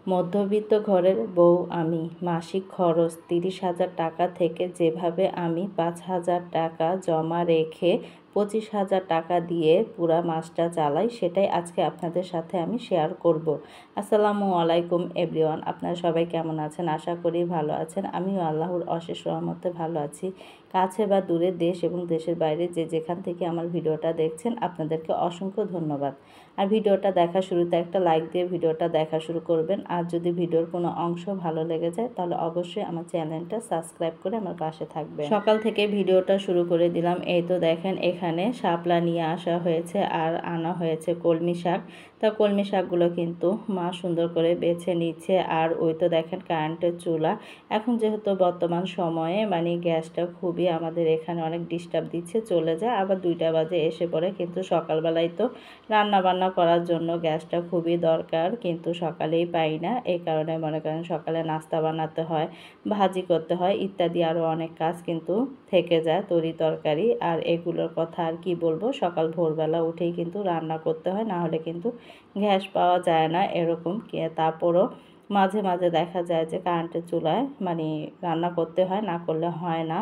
মধ্যবিত্ত ঘরের বউ আমি, মাসিক খরচ 30,000 টাকা থেকে যেভাবে আমি 5,000 টাকা জমা রেখে 25,000 টাকা দিয়ে পুরা মাসটা চালাই, সেটাই আজকে আপনাদের সাথে আমি শেয়ার করব। আসসালামু আলাইকুম এভরিওয়ান, আপনারা সবাই কেমন আছেন? আশা করি ভালো আছেন। আমিও আল্লাহর অশেষ রহমতে ভালো আছি। কাছে বা দূরে, দেশ এবং দেশের বাইরে যে যেখান থেকে আমার ভিডিওটা দেখছেন, আপনাদেরকে অসংখ্য ধন্যবাদ। আর ভিডিওটা দেখা শুরুতে একটা লাইক দিয়ে ভিডিওটা দেখা শুরু করবেন। আর যদি ভিডিওর কোনো অংশ ভালো লেগে যায় তাহলে অবশ্যই আমার চ্যানেলটা সাবস্ক্রাইব করে আমার পাশে থাকবেন। সকাল থেকে ভিডিওটা শুরু করে দিলাম। এই তো দেখেন এখানে শাপলা নিয়ে আসা হয়েছে আর আনা হয়েছে কলমি শাক। তা কলমি শাকগুলো কিন্তু মা সুন্দর করে বেছে নিচ্ছে। আর ওই তো দেখেন কারেন্টের চুলা। এখন যেহেতু বর্তমান সময়ে গ্যাসটা খুবই আমাদের এখানে অনেক ডিস্টার্ব দিচ্ছে, চলে যায় আবার 2টা বাজে এসে পড়ে। কিন্তু সকালবেলায় তো রান্না বান্না করার জন্য গ্যাসটা খুবই দরকার, কিন্তু সকালেই পাই না। এই কারণে মনে করেন সকালে নাস্তা বানাতে হয়, ভাজি করতে হয়, ইত্যাদি আরও অনেক কাজ কিন্তু থেকে যায়, তরি তরকারি। আর এগুলোর কথা আর কি বলবো, সকাল ভোরবেলা উঠেই কিন্তু রান্না করতে হয়, না হলে কিন্তু গ্যাস পাওয়া যায় না এরকম। তারপরও মাঝে মাঝে দেখা যায় যে কারেন্টের চুলায় রান্না করতে হয়, না করলে হয় না।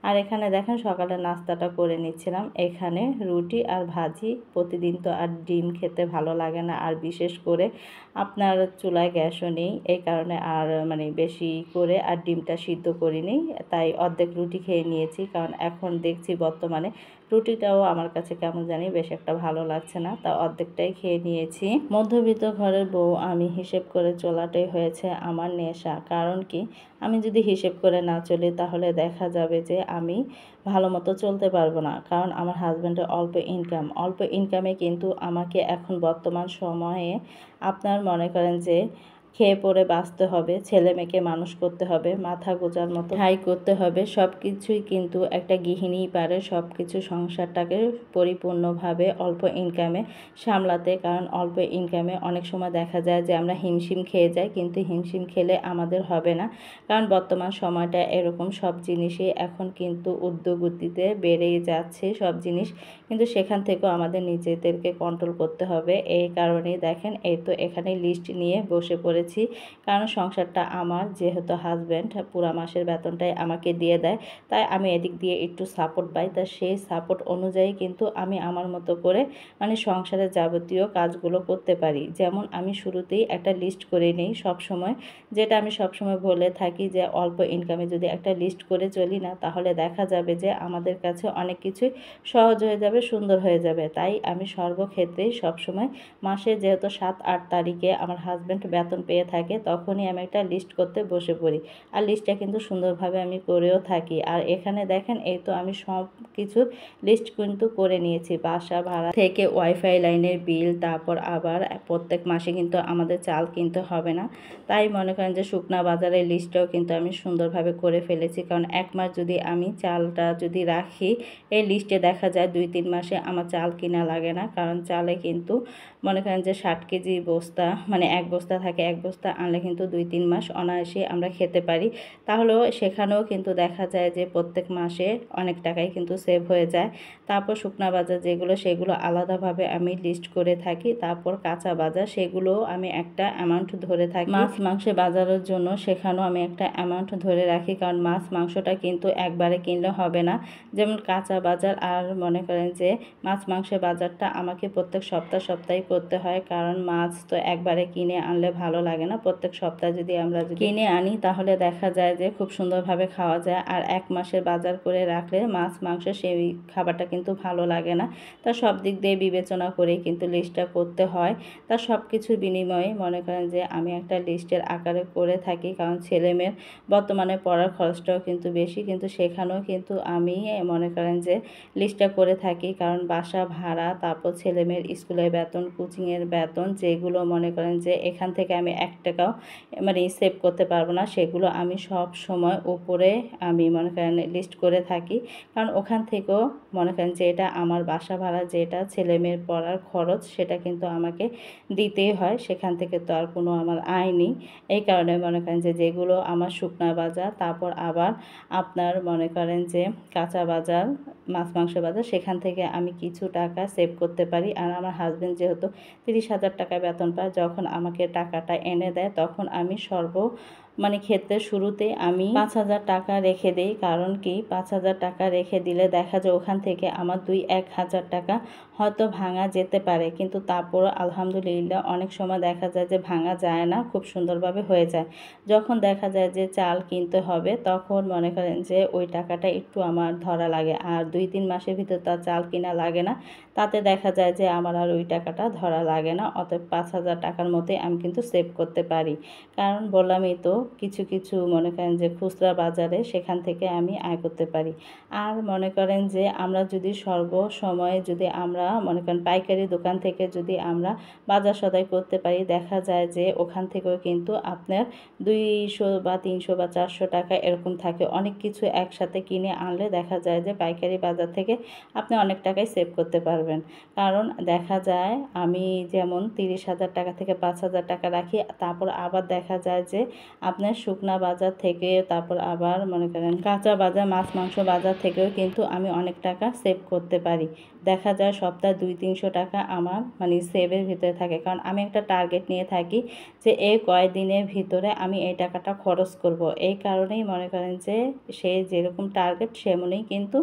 আর এখানে দেখেন সকালে নাস্তাটা করে নিচ্ছিলাম। এখানে রুটি আর ভাজি। প্রতিদিন তো আর ডিম খেতে ভালো লাগে না, আর বিশেষ করে আপনার চুলায় গ্যাসও নেই, এই কারণে আর বেশি করে আর ডিমটা সিদ্ধ করিনি। তাই অর্ধেক রুটি খেয়ে নিয়েছি, কারণ এখন দেখছি বর্তমানে রুটিটাও আমার কাছে কেমন জানি বেশ একটা ভালো লাগছে না, তা অর্ধেকটাই খেয়ে নিয়েছি। মধ্যবিত্ত ঘরের বউ আমি, হিসেব করে চলাটাই হয়েছে আমার নেশা। কারণ কি, আমি যদি হিসেব করে না চলি তাহলে দেখা যাবে যে আমি ভালো মতো চলতে পারবো না। কারণ আমার হাজব্যান্ডের অল্প ইনকামে কিন্তু আমাকে এখন বর্তমান সময়ে আপনার মনে করেন যে খেয়ে পরে বাঁচতে হবে, ছেলে মেয়েকে মানুষ করতে হবে, মাথা গোজার মতো ঠাঁই করতে হবে। সব কিছুই কিন্তু একটা গৃহিণীই পারে সব কিছু সংসারটাকে পরিপূর্ণভাবে অল্প ইনকামে সামলাতে। কারণ অল্প ইনকামে অনেক সময় দেখা যায় যে আমরা হিমশিম খেয়ে যাই, কিন্তু হিমশিম খেলে আমাদের হবে না। কারণ বর্তমান সময়টা এরকম, সব জিনিসই এখন কিন্তু ঊর্ধ্বগতিতে বেড়েই যাচ্ছে সব জিনিস, কিন্তু সেখান থেকেও আমাদের নিজেদেরকে কন্ট্রোল করতে হবে। এই কারণেই দেখেন এই তো এখানে লিস্ট নিয়ে বসে পড়েছি। কারণ সংসারটা আমার, যেহেতু হাজব্যান্ড পুরা মাসের বেতনটাই আমাকে দিয়ে দেয়, তাই আমি এদিক দিয়ে একটু সাপোর্ট পাই। তা সেই সাপোর্ট অনুযায়ী কিন্তু আমি আমার মতো করে সংসারের যাবতীয় কাজগুলো করতে পারি। যেমন আমি শুরুতেই একটা লিস্ট করে নিই সবসময়, যেটা আমি সবসময় বলে থাকি যে অল্প ইনকামে যদি একটা লিস্ট করে চলি না, তাহলে দেখা যাবে যে আমাদের কাছে অনেক কিছুই সহজ হয়ে যাবে, সুন্দর হয়ে যাবে। তাই আমি সর্বক্ষেত্রেই সবসময় মাসে যেহেতু 7-8 তারিখে আমার হাজব্যান্ড বেতন পেয়ে থাকে, তখনই আমি একটা লিস্ট করতে বসে পড়ি। আর লিস্টটা কিন্তু সুন্দরভাবে আমি করেও থাকি। আর এখানে দেখেন এই তো আমি সব কিছুর লিস্ট কিন্তু করে নিয়েছি। বাসা ভাড়া থেকে ওয়াইফাই লাইনের বিল, তারপর আবার প্রত্যেক মাসে কিন্তু আমাদের চাল কিনতে হবে না। তাই মনে করেন যে শুকনা বাজারের লিস্টটাও কিন্তু আমি সুন্দরভাবে করে ফেলেছি। কারণ 1 মাস যদি আমি চালটা যদি রাখি, এই লিস্টে দেখা যায় 2-3 মাসে আমার চাল কিনা লাগে না। কারণ চালে কিন্তু মনে করেন যে 60 কেজি বস্তা, 1 বস্তা থাকে, 1 বস্তা আনলে কিন্তু 2-3 মাস অনায়াসে আমরা খেতে পারি। তাহলেও সেখানেও কিন্তু দেখা যায় যে প্রত্যেক মাসে অনেক টাকাই কিন্তু সেভ হয়ে যায়। তারপর শুকনা বাজার যেগুলো, সেগুলো আলাদাভাবে আমি লিস্ট করে থাকি। তারপর কাঁচা বাজার, সেগুলোও আমি একটা অ্যামাউন্ট ধরে থাকি। মাছ মাংসের বাজারের জন্য সেখানেও আমি একটা অ্যামাউন্ট ধরে রাখি, কারণ মাছ মাংসটা কিন্তু একবারে কিনলে হবে না। যেমন কাঁচা বাজার আর মনে করেন যে মাছ মাংসের বাজারটা আমাকে প্রত্যেক সপ্তাহে করতে হয়। কারণ মাছ তো একবারে কিনে আনলে ভালো লাগে না। প্রত্যেক সপ্তাহে যদি আমরা কিনে আনি তাহলে দেখা যায় যে খুব সুন্দরভাবে খাওয়া যায়। আর 1 মাসের বাজার করে রাখলে মাছ মাংস সেই খাবারটা কিন্তু ভালো লাগে না। তা সব দিক দিয়ে বিবেচনা করেই কিন্তু লিস্টটা করতে হয়। তা সব কিছুর বিনিময়ে মনে করেন যে আমি একটা লিস্টের আকারে করে থাকি। কারণ ছেলেমেয়ের বর্তমানে পড়ার খরচটাও কিন্তু বেশি, কিন্তু সেখানেও কিন্তু আমি মনে করেন যে লিস্টটা করে থাকি। কারণ বাসা ভাড়া, তারপর ছেলেমেয়ের স্কুলের বেতন, কোচিংয়ের বেতন, যেগুলো মনে করেন যে এখান থেকে আমি 1 টাকাও সেভ করতে পারবো না, সেগুলো আমি সব সময় উপরে আমি মনে করেন লিস্ট করে থাকি। কারণ ওখান থেকেও মনে করেন যে এটা আমার বাসা ভাড়া, যেটা ছেলেমেয়ের পড়ার খরচ, সেটা কিন্তু আমাকে দিতেই হয়। সেখান থেকে তো আর কোনো আমার আয় নেই। এই কারণে মনে করেন যে যেগুলো আমার শুকনা বাজার, তারপর আবার আপনার মনে করেন যে কাঁচা বাজার, মাছ মাংস বাজার, সেখান থেকে আমি কিছু টাকা সেভ করতে পারি। আর আমার হাজব্যান্ড যেহেতু 30,000 টাকা বেতন পায়, যখন আমাকে টাকাটা এনে দেয়, তখন আমি ক্ষেত্রে শুরুতেই আমি 5,000 টাকা রেখে দিই। কারণ কি 5,000 টাকা রেখে দিলে দেখা যায় ওখান থেকে আমার 2-1,000 টাকা হয়তো ভাঙা যেতে পারে, কিন্তু তারপরও আলহামদুলিল্লাহ অনেক সময় দেখা যায় যে ভাঙা যায় না, খুব সুন্দরভাবে হয়ে যায়। যখন দেখা যায় যে চাল কিনতে হবে তখন মনে করেন যে ওই টাকাটা একটু আমার ধরা লাগে, আর 2-3 মাসের ভিতর তার চাল কিনা লাগে না, তাতে দেখা যায় যে আমার আর ওই টাকাটা ধরা লাগে না। অতএব 5,000 টাকার মতোই আমি কিন্তু সেভ করতে পারি। কারণ বললামই তো কিছু কিছু মনে করেন যে খুচরা বাজারে সেখান থেকে আমি আয় করতে পারি। আর মনে করেন যে আমরা যদি সর্বসময়ে যদি আমরা মনে করেন পাইকারি দোকান থেকে যদি আমরা বাজার সদাই করতে পারি, দেখা যায় যে ওখান থেকেও কিন্তু আপনার 200 বা 300 বা 400 টাকা এরকম থাকে। অনেক কিছু একসাথে কিনে আনলে দেখা যায় যে পাইকারি বাজার থেকে আপনি অনেক টাকাই সেভ করতে পারবেন। কারণ দেখা যায় আমি যেমন 30,000 টাকা থেকে 5,000 টাকা রাখি, তারপর আবার দেখা যায় যে আপনার শুকনা বাজার থেকে, তারপর আবার মনে করেন কাঁচা বাজার, মাছ মাংস বাজার থেকেও কিন্তু আমি অনেক টাকা সেভ করতে পারি। দেখা যায় সপ্তাহে 200-300 টাকা আমার সেভের ভিতরে থাকে। কারণ আমি একটা টার্গেট নিয়ে থাকি যে এই কয়দিনের ভিতরে আমি এই টাকাটা খরচ করব। এই কারণেই মনে করেন যে সে যেরকম টার্গেট সেমনই কিন্তু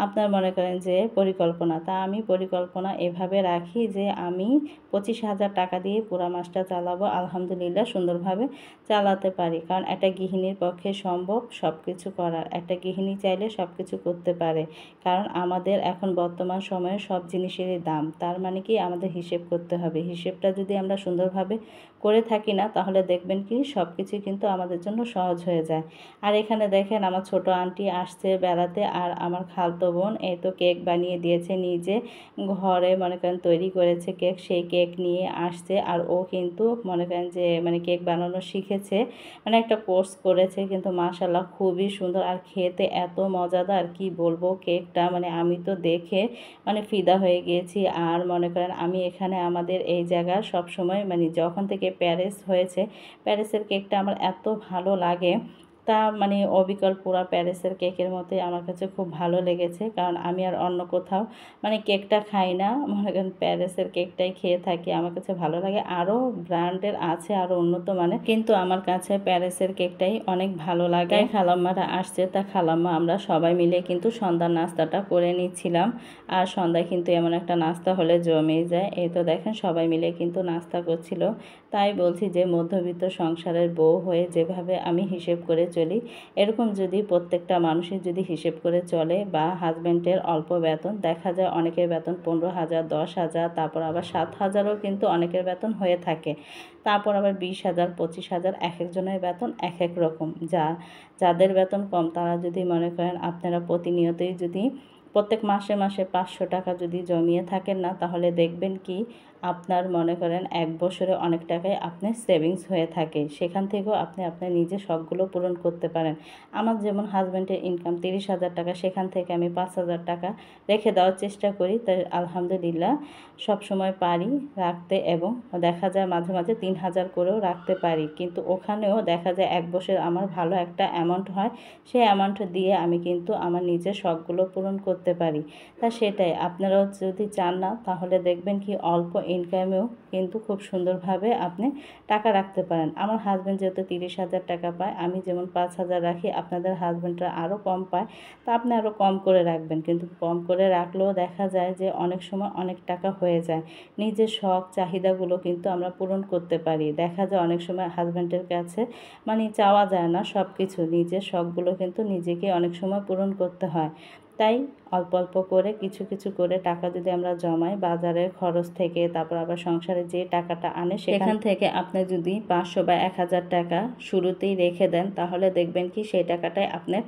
আপনার মনে করেন যে পরিকল্পনা। তা আমি পরিকল্পনা এভাবে রাখি যে আমি 25,000 টাকা দিয়ে পুরা মাসটা চালাবো, আলহামদুলিল্লাহ সুন্দরভাবে চালাতে পারি। কারণ একটা গৃহিণীর পক্ষে সম্ভব সব কিছু করার, একটা গৃহিণী চাইলে সব কিছু করতে পারে। কারণ আমাদের এখন বর্তমান সময়ে সব জিনিসেরই দাম, তার মানে কি আমাদের হিসেব করতে হবে। হিসেবটা যদি আমরা সুন্দরভাবে করে থাকি না, তাহলে দেখবেন কি সব কিছুই কিন্তু আমাদের জন্য সহজ হয়ে যায়। আর এখানে দেখেন আমার ছোট আন্টি আসছে বেড়াতে, আর আমার খালতো বোন এই তো কেক বানিয়ে দিয়েছে, নিজে ঘরে মনে করেন তৈরি করেছে কেক, সেই কেক নিয়ে আসছে। আর ও কিন্তু মনে করেন যে কেক বানানো শিখেছে, একটা কোর্স করেছে, কিন্তু মাশাআল্লাহ খুবই সুন্দর আর খেতে এত মজাদার কি বলবো। কেকটা আমি তো দেখে ফিদা হয়ে গিয়েছি। আর মনে করেন আমি এখানে আমাদের এই জায়গার সবসময় যখন থেকে প্যারিস হয়েছে, প্যারিসের কেকটা আমার এত ভালো লাগে, তা অবিকল পুরা প্যারিসের কেকের মতোই আমার কাছে খুব ভালো লেগেছে। কারণ আমি আর অন্য কোথাও কেকটা খাই না, মনে করেন প্যারিসের কেকটাই খেয়ে থাকি, আমার কাছে ভালো লাগে। আরও ব্র্যান্ডের আছে আরও উন্নত মানের, কিন্তু আমার কাছে প্যারিসের কেকটাই অনেক ভালো লাগে। খালাম্মারা আসছে, তা খালাম্মা আমরা সবাই মিলে কিন্তু সন্ধ্যার নাস্তাটা করে নিচ্ছিলাম। আর সন্ধ্যায় কিন্তু এমন একটা নাস্তা হলে জমে যায়। এই তো দেখেন সবাই মিলে কিন্তু নাস্তা করছিল। তাই বলছি যে মধ্যবিত্ত সংসারের বউ হয়ে যেভাবে আমি হিসেব করে চলি, এরকম যদি প্রত্যেকটা মানুষের যদি হিসেব করে চলে, বা হাজব্যান্ডের অল্প বেতন, দেখা যায় অনেকের বেতন 15,000, 10,000, তারপর আবার 7,000ও কিন্তু অনেকের বেতন হয়ে থাকে। তারপর আবার 20,000, 25,000, এক একজনের বেতন এক এক রকম। যাদের বেতন কম তারা যদি মনে করেন আপনারা প্রতিনিয়তই যদি প্রত্যেক মাসে মাসে 500 টাকা যদি জমিয়ে থাকেন না, তাহলে দেখবেন কি আপনার মনে করেন 1 বছরে অনেক টাকাই আপনার সেভিংস হয়ে থাকে। সেখান থেকেও আপনি আপনার নিজের শখগুলো পূরণ করতে পারেন। আমার যেমন হাজব্যান্ডের ইনকাম 30,000 টাকা, সেখান থেকে আমি 5,000 টাকা রেখে দেওয়ার চেষ্টা করি। তাই আলহামদুলিল্লাহ সবসময় পারি রাখতে, এবং দেখা যায় মাঝে মাঝে 3,000 করেও রাখতে পারি। কিন্তু ওখানেও দেখা যায় 1 বছর আমার ভালো একটা অ্যামাউন্ট হয়, সেই অ্যামাউন্ট দিয়ে আমি কিন্তু আমার নিজের শখগুলো পূরণ করতে পারি। তা সেটাই আপনারাও যদি চান না, তাহলে দেখবেন কি অল্প ইনকামেও কিন্তু খুব সুন্দরভাবে আপনি টাকা রাখতে পারেন। আমার হাজব্যান্ড যেহেতু 30,000 টাকা পায়, আমি যেমন 5,000 রাখি, আপনাদের হাজব্যান্ডরা আরও কম পায়, তা আপনি আরও কম করে রাখবেন। কিন্তু কম করে রাখলেও দেখা যায় যে অনেক সময় অনেক টাকা হয়ে যায়। নিজের শখ চাহিদাগুলো কিন্তু আমরা পূরণ করতে পারি। দেখা যায় অনেক সময় হাজব্যান্ডের কাছে চাওয়া যায় না সব কিছু, নিজের শখগুলো কিন্তু নিজেকে অনেক সময় পূরণ করতে হয়। তাই অল্প অল্প করে কিছু কিছু করে টাকা যদি আমরা জমাই বাজারের খরচ থেকে, তারপর আবার সংসারে যে টাকাটা আনে সেখান থেকে আপনি যদি 500 বা 1,000 টাকা শুরুতেই রেখে দেন, তাহলে দেখবেন কি সেই টাকাটাই আপনার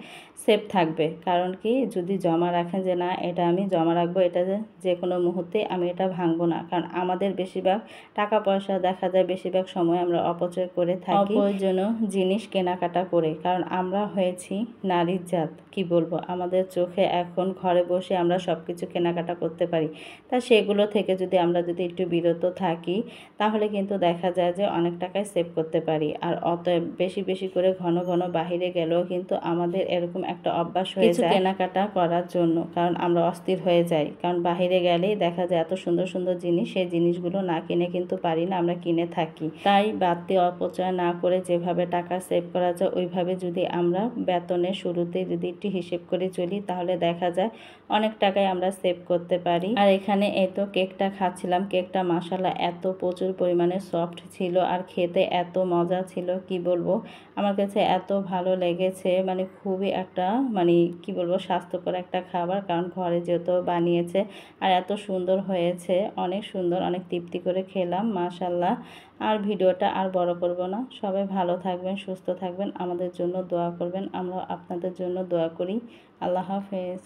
সেভ থাকবে। কারণ কি যদি জমা রাখেন যে না এটা আমি জমা রাখবো, এটা যে কোনো মুহূর্তে আমি এটা ভাঙবো না, কারণ আমাদের বেশিরভাগ টাকা পয়সা দেখা যায় বেশিরভাগ সময় আমরা অপচয় করে থাকি অপ্রয়োজনীয় জিনিস কেনাকাটা করে। কারণ আমরা হয়েছি নারীর জাত, কি বলবো, আমাদের চোখে এখন ঘরে বসে আমরা সব কিছু কেনাকাটা করতে পারি। তা সেগুলো থেকে আমরা যদি একটু বিরত থাকি তাহলে কিন্তু দেখা যায় যে অনেক টাকাই সেভ করতে পারি। আর অতএব বেশি বেশি করে ঘন ঘন বাহিরে গেলেও কিন্তু আমাদের এরকম একটা অভ্যাস হয়ে যায় কেনাকাটা করার জন্য, কারণ আমরা অস্থির হয়ে যাই। কারণ বাহিরে গেলেই দেখা যায় এত সুন্দর সুন্দর জিনিস, সেই জিনিসগুলো না কিনে কিন্তু পারি না, আমরা কিনে থাকি। তাই বাড়তি অপচয় না করে যেভাবে টাকা সেভ করা যায় ওইভাবে যদি আমরা বেতনের শুরুতে যদি একটু হিসেব করে চলি তাহলে দেখা যায় অনেক টাকাই আমরা সেভ করতে পারি। আর এখানে এই তো কেকটা খাচ্ছিলাম, কেকটা মাশাআল্লাহ এত প্রচুর পরিমাণে সফট ছিল আর খেতে এত মজা ছিল কি বলবো। আমার কাছে এত ভালো লেগেছে, মানে খুবই একটা মানে কি বলবো স্বাস্থ্যকর একটা খাবার, কারণ ঘরে যেহেতু বানিয়েছে আর এত সুন্দর হয়েছে, অনেক সুন্দর, অনেক তৃপ্তি করে খেলাম মাশাআল্লাহ। আর ভিডিওটা আর বড় করব না, সবাই ভালো থাকবেন, সুস্থ থাকবেন, আমাদের জন্য দোয়া করবেন, আমরা আপনাদের জন্য দোয়া করি। আল্লাহ হাফেজ।